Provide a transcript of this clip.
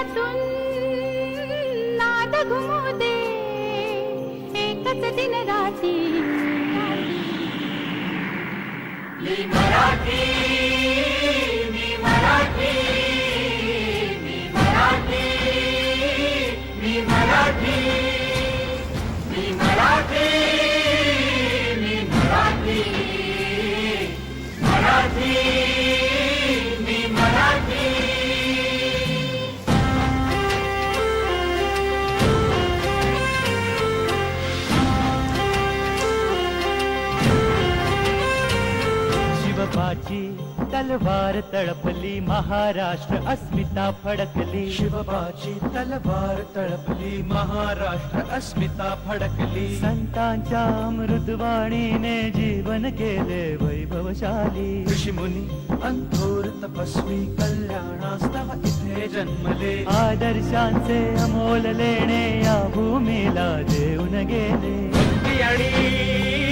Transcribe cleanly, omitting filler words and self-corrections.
हृदयातून नाद घुमू दे एकच दिन राती. मी मराठी, मी मराठी, मी मराठी, मी मराठी, मी मराठी, मी मराठी, मराठी, मी मराठी. शिवबाची तलवार तळपली, महाराष्ट्र अस्मिता फडकली. शिवबाची तलवार तळपली, महाराष्ट्र अस्मिता फडकली. संतांच्या अमृतवाणीने जीवन केले वैभवशाली. ऋषीमुनी अंथोर तपस्वी कल्याणास्तव इथे जन्मले. आदर्शांचे अमोल लेणे या भूमीला देऊन गेले. भक्ती आणि